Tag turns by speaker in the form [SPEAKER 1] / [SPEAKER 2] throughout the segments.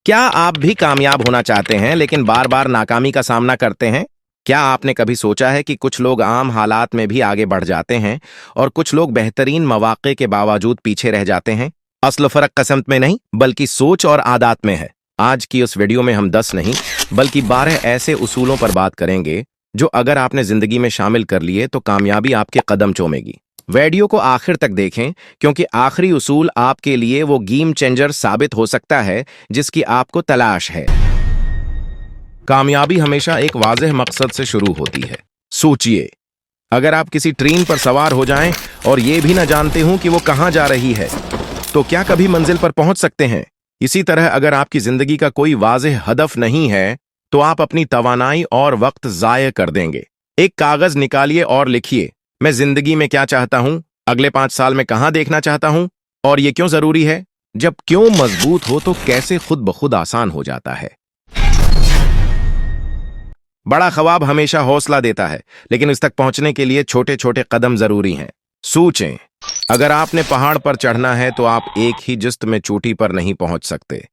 [SPEAKER 1] क्या आप भी कामयाब होना चाहते हैं लेकिन बार बार नाकामी का सामना करते हैं? क्या आपने कभी सोचा है कि कुछ लोग आम हालात में भी आगे बढ़ जाते हैं और कुछ लोग बेहतरीन मौके के बावजूद पीछे रह जाते हैं? असल फर्क किस्मत में नहीं बल्कि सोच और आदत में है। आज की उस वीडियो में हम 10 नहीं बल्कि 12 ऐसे उसूलों पर बात करेंगे जो अगर आपने जिंदगी में शामिल कर लिए तो कामयाबी आपके कदम चूमेगी। वीडियो को आखिर तक देखें क्योंकि आखिरी उसूल आपके लिए वो गेम चेंजर साबित हो सकता है जिसकी आपको तलाश है। कामयाबी हमेशा एक वाज़ेह मकसद से शुरू होती है। सोचिए, अगर आप किसी ट्रेन पर सवार हो जाएं और ये भी न जानते हो कि वो कहां जा रही है, तो क्या कभी मंजिल पर पहुंच सकते हैं? इसी तरह अगर आपकी जिंदगी का कोई वाज़ेह हदफ नहीं है तो आप अपनी तवानाई और वक्त ज़ाय कर देंगे। एक कागज निकालिए और लिखिए, मैं जिंदगी में क्या चाहता हूं, अगले 5 साल में कहां देखना चाहता हूं और ये क्यों जरूरी है। जब क्यों मजबूत हो तो कैसे खुद ब खुद आसान हो जाता है। बड़ा ख्वाब हमेशा हौसला देता है लेकिन इस तक पहुंचने के लिए छोटे छोटे कदम जरूरी हैं। सोचें, अगर आपने पहाड़ पर चढ़ना है तो आप एक ही जिस्त में चोटी पर नहीं पहुंच सकते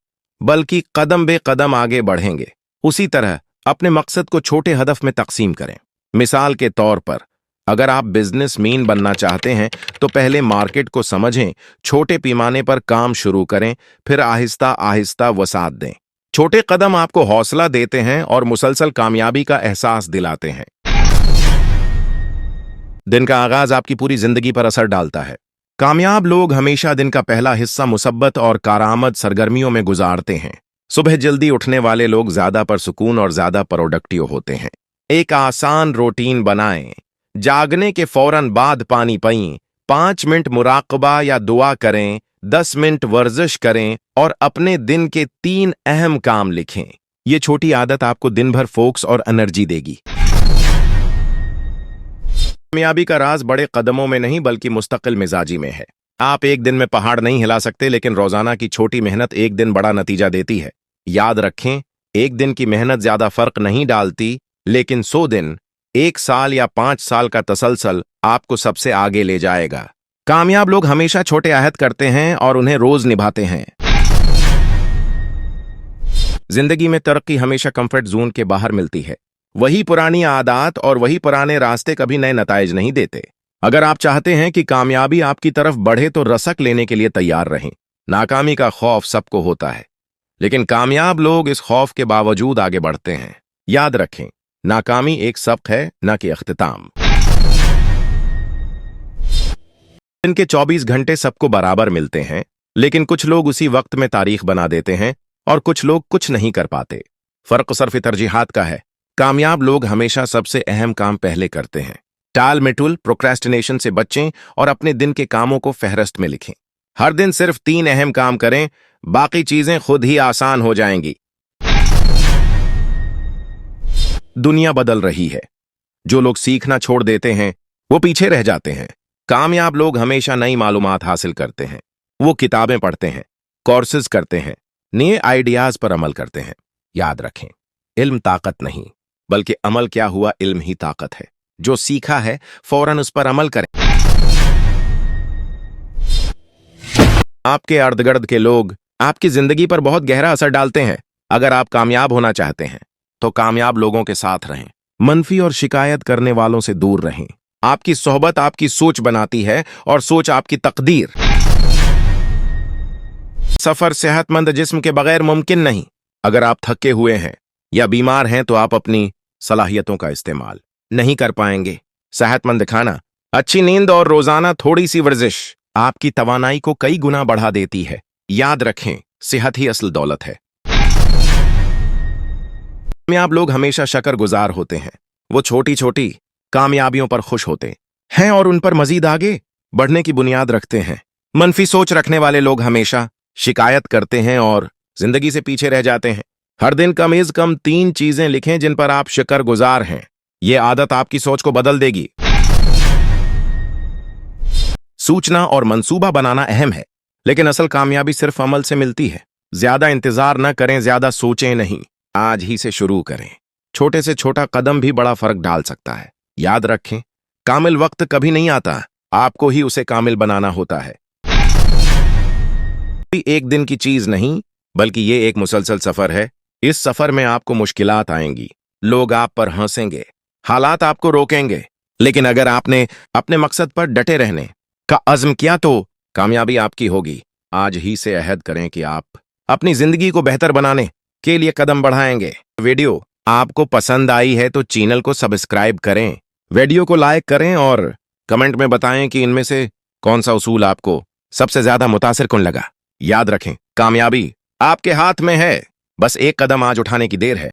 [SPEAKER 1] बल्कि कदम बे कदम आगे बढ़ेंगे। उसी तरह अपने मकसद को छोटे हदफ में तकसीम करें। मिसाल के तौर पर अगर आप बिजनेसमैन बनना चाहते हैं तो पहले मार्केट को समझें, छोटे पैमाने पर काम शुरू करें, फिर आहिस्ता आहिस्ता वसात दें। छोटे कदम आपको हौसला देते हैं और मुसलसल कामयाबी का एहसास दिलाते हैं। दिन का आगाज आपकी पूरी जिंदगी पर असर डालता है। कामयाब लोग हमेशा दिन का पहला हिस्सा मुसब्बत और कारआमद सरगर्मियों में गुजारते हैं। सुबह जल्दी उठने वाले लोग ज्यादा परसुकून और ज्यादा प्रोडक्टिव होते हैं। एक आसान रूटीन बनाएं। जागने के फौरन बाद पानी पिएं, 5 मिनट मुराकबा या दुआ करें, 10 मिनट वर्जिश करें और अपने दिन के 3 अहम काम लिखें। ये छोटी आदत आपको दिन भर फोकस और एनर्जी देगी। कामयाबी का राज बड़े कदमों में नहीं बल्कि मुस्तकिल मिजाजी में है। आप एक दिन में पहाड़ नहीं हिला सकते लेकिन रोजाना की छोटी मेहनत एक दिन बड़ा नतीजा देती है। याद रखें, एक दिन की मेहनत ज्यादा फर्क नहीं डालती लेकिन 100 दिन, 1 साल या 5 साल का तसलसल आपको सबसे आगे ले जाएगा। कामयाब लोग हमेशा छोटे अहद करते हैं और उन्हें रोज निभाते हैं। जिंदगी में तरक्की हमेशा कंफर्ट जोन के बाहर मिलती है। वही पुरानी आदत और वही पुराने रास्ते कभी नए नताइज नहीं देते। अगर आप चाहते हैं कि कामयाबी आपकी तरफ बढ़े तो रसक लेने के लिए तैयार रहें। नाकामी का खौफ सबको होता है लेकिन कामयाब लोग इस खौफ के बावजूद आगे बढ़ते हैं। याद रखें, नाकामी एक सबक है न कि अख्तिताम। दिन के 24 घंटे सबको बराबर मिलते हैं लेकिन कुछ लोग उसी वक्त में तारीख बना देते हैं और कुछ लोग कुछ नहीं कर पाते। फर्क सिर्फ तरजीहात का है। कामयाब लोग हमेशा सबसे अहम काम पहले करते हैं। टाल मिटुल प्रोक्रेस्टिनेशन से बचें और अपने दिन के कामों को फहरिस्त में लिखें। हर दिन सिर्फ 3 अहम काम करें, बाकी चीजें खुद ही आसान हो जाएंगी। दुनिया बदल रही है। जो लोग सीखना छोड़ देते हैं वो पीछे रह जाते हैं। कामयाब लोग हमेशा नई मालूमात हासिल करते हैं। वो किताबें पढ़ते हैं, कोर्सेज करते हैं, नए आइडियाज पर अमल करते हैं। याद रखें, इल्म ताकत नहीं बल्कि अमल किया हुआ इल्म ही ताकत है। जो सीखा है फौरन उस पर अमल करें। आपके इर्द गिर्द के लोग आपकी जिंदगी पर बहुत गहरा असर डालते हैं। अगर आप कामयाब होना चाहते हैं तो कामयाब लोगों के साथ रहें। मनफी और शिकायत करने वालों से दूर रहें। आपकी सोहबत आपकी सोच बनाती है और सोच आपकी तकदीर। सफर सेहतमंद जिस्म के बगैर मुमकिन नहीं। अगर आप थके हुए हैं या बीमार हैं तो आप अपनी सलाहियतों का इस्तेमाल नहीं कर पाएंगे। सेहतमंद खाना, अच्छी नींद और रोजाना थोड़ी सी वर्जिश आपकी तवानाई को कई गुना बढ़ा देती है। याद रखें, सेहत ही असल दौलत है। कामयाब लोग हमेशा शकरगुजार होते हैं। वो छोटी छोटी कामयाबियों पर खुश होते हैं और उन पर मजीद आगे बढ़ने की बुनियाद रखते हैं। मनफी सोच रखने वाले लोग हमेशा शिकायत करते हैं और जिंदगी से पीछे रह जाते हैं। हर दिन कम से कम 3 चीजें लिखें जिन पर आप शुक्रगुजार हैं। ये आदत आपकी सोच को बदल देगी। सूचना और मंसूबा बनाना अहम है लेकिन असल कामयाबी सिर्फ अमल से मिलती है। ज्यादा इंतजार न करें, ज्यादा सोचें नहीं, आज ही से शुरू करें। छोटे से छोटा कदम भी बड़ा फर्क डाल सकता है। याद रखें, कामिल वक्त कभी नहीं आता, आपको ही उसे कामिल बनाना होता है। एक दिन की चीज नहीं बल्कि ये एक मुसलसल सफर है। इस सफर में आपको मुश्किलात आएंगी, लोग आप पर हंसेंगे, हालात आपको रोकेंगे, लेकिन अगर आपने अपने मकसद पर डटे रहने का अज़्म किया तो कामयाबी आपकी होगी। आज ही से अहद करें कि आप अपनी जिंदगी को बेहतर बनाने के लिए कदम बढ़ाएंगे। वीडियो आपको पसंद आई है तो चैनल को सब्सक्राइब करें, वीडियो को लाइक करें और कमेंट में बताएं कि इनमें से कौन सा उसूल आपको सबसे ज्यादा मुतासिर कुन लगा। याद रखें, कामयाबी आपके हाथ में है, बस एक कदम आज उठाने की देर है।